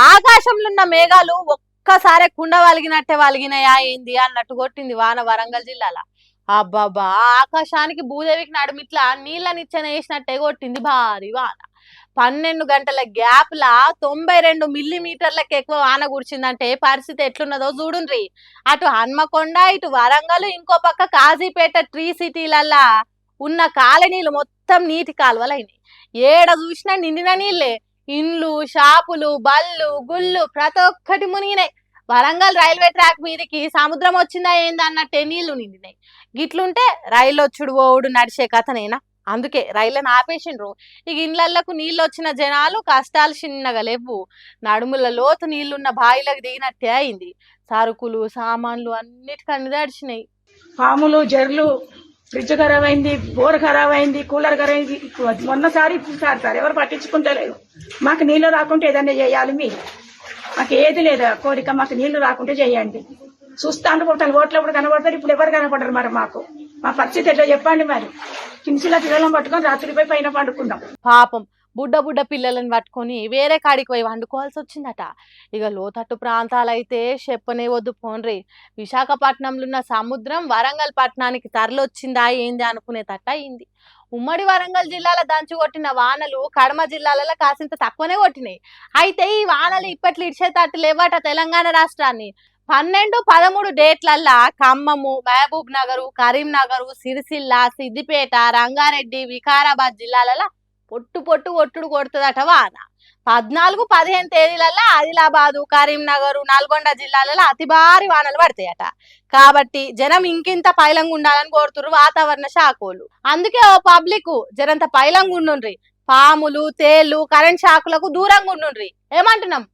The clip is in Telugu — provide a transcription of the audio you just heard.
ఆకాశంలో ఉన్న మేఘాలు ఒక్కసారి కుండ వలిగినట్టే వలిగినాయా ఏంది అన్నట్టు కొట్టింది వాన వరంగల్ జిల్లాల. అబ్బాబా, ఆకాశానికి భూదేవికి నడుమిట్లా నీళ్ళ నిచ్చెన వేసినట్టే కొట్టింది భారీ వాన. 12 గంటల గ్యాప్ లా 92 మిల్లీమీటర్లకు ఎక్కువ వాన కురిచిందంటే పరిస్థితి ఎట్లున్నదో చూడుండ్రి. అటు హన్మకొండ, ఇటు వరంగల్, ఇంకో పక్క కాజీపేట ట్రీ సిటీలల్లా ఉన్న కాలనీలు మొత్తం నీటి కాలువలైనాయి. ఏడ చూసినా నిండిన నీళ్ళే. ఇండ్లు, షాపులు, బళ్ళు, గుళ్ళు ప్రతి ఒక్కటి మునిగినాయి. వరంగల్ రైల్వే ట్రాక్ మీదకి సముద్రం వచ్చిందా ఏంది అన్నట్టే నీళ్లు నిండినాయి. గిట్లుంటే రైలు వచ్చుడు పోవుడు నడిచే కథనేనా? అందుకే రైళ్లను ఆపేసిండ్రు. ఇక ఇండ్లకు నీళ్ళు వచ్చిన జనాలు కష్టాలు చిన్నగా లేవు. నడుముల లోతు నీళ్లున్న బాయిలకు దిగినట్టే అయింది. సరుకులు, సామాన్లు అన్నిటికన్నీ తడిచినాయి. పాములు, జర్లు, ఫ్రిడ్జ్ ఖరాబ్ అయింది, బోర్ ఖరాబ్ అయింది, కూలర్ ఖరాబ్ అయింది. మొన్నసారి సార్ ఎవరు పట్టించుకుంటలేరు. మాకు నీళ్లు రాకుంటే ఏదన్నా చేయాలి మీరు. మాకు ఏది లేదా కోరిక, మాకు నీళ్లు రాకుంటే చేయండి. చూస్తా అనుకుంటాను, ఓట్లప్పుడు కనబడతారు, ఇప్పుడు ఎవరు కనపడరు. మరి మాకు మా పరిస్థితి ఎట్లా చెప్పండి. మరి కింసిలా పిల్లలను పట్టుకొని రాత్రిపోయి పైన పండుకున్నాం. పాపం బుడ్డ బుడ్డ పిల్లలను పట్టుకొని వేరే కాడికి పోయి వండుకోవాల్సి వచ్చిందట. ఇక లోతట్టు ప్రాంతాలైతే చెప్పనే వద్దు పోన్రి. విశాఖపట్నంలో ఉన్న సముద్రం వరంగల్ పట్టణానికి తరలొచ్చిందా ఏంది అనుకునేటట్టు అయింది. ఉమ్మడి వరంగల్ జిల్లాల దంచు కొట్టిన వానలు కడమ జిల్లాలలో కాసింత తక్కువనే కొట్టినాయి. అయితే ఈ వానలు ఇప్పట్లో ఇడిచేటట్టు లేవట తెలంగాణ రాష్ట్రాన్ని. 12, 13 డేట్లల్లా ఖమ్మము, మహబూబ్ నగరు, కరీంనగరు, సిరిసిల్ల, సిద్దిపేట, రంగారెడ్డి, వికారాబాద్ జిల్లాలలో పొట్టు పొట్టు ఒట్టుడు కొడుతుందట వాన. 14, 15 తేదీలలో ఆదిలాబాదు, కరీంనగర్, నల్గొండ జిల్లాలలో అతి భారీ వానలు పడతాయట. కాబట్టి జనం ఇంకింత పైలంగా ఉండాలని కోరుతున్నారు వాతావరణ శాఖలు. అందుకే ఓ పబ్లిక్ జరంత పైలంగా ఉండుండ్రి. పాములు, తేళ్లు, కరెంట్ షాకులకు దూరంగా ఉండుండ్రి. ఏమంటున్నాం?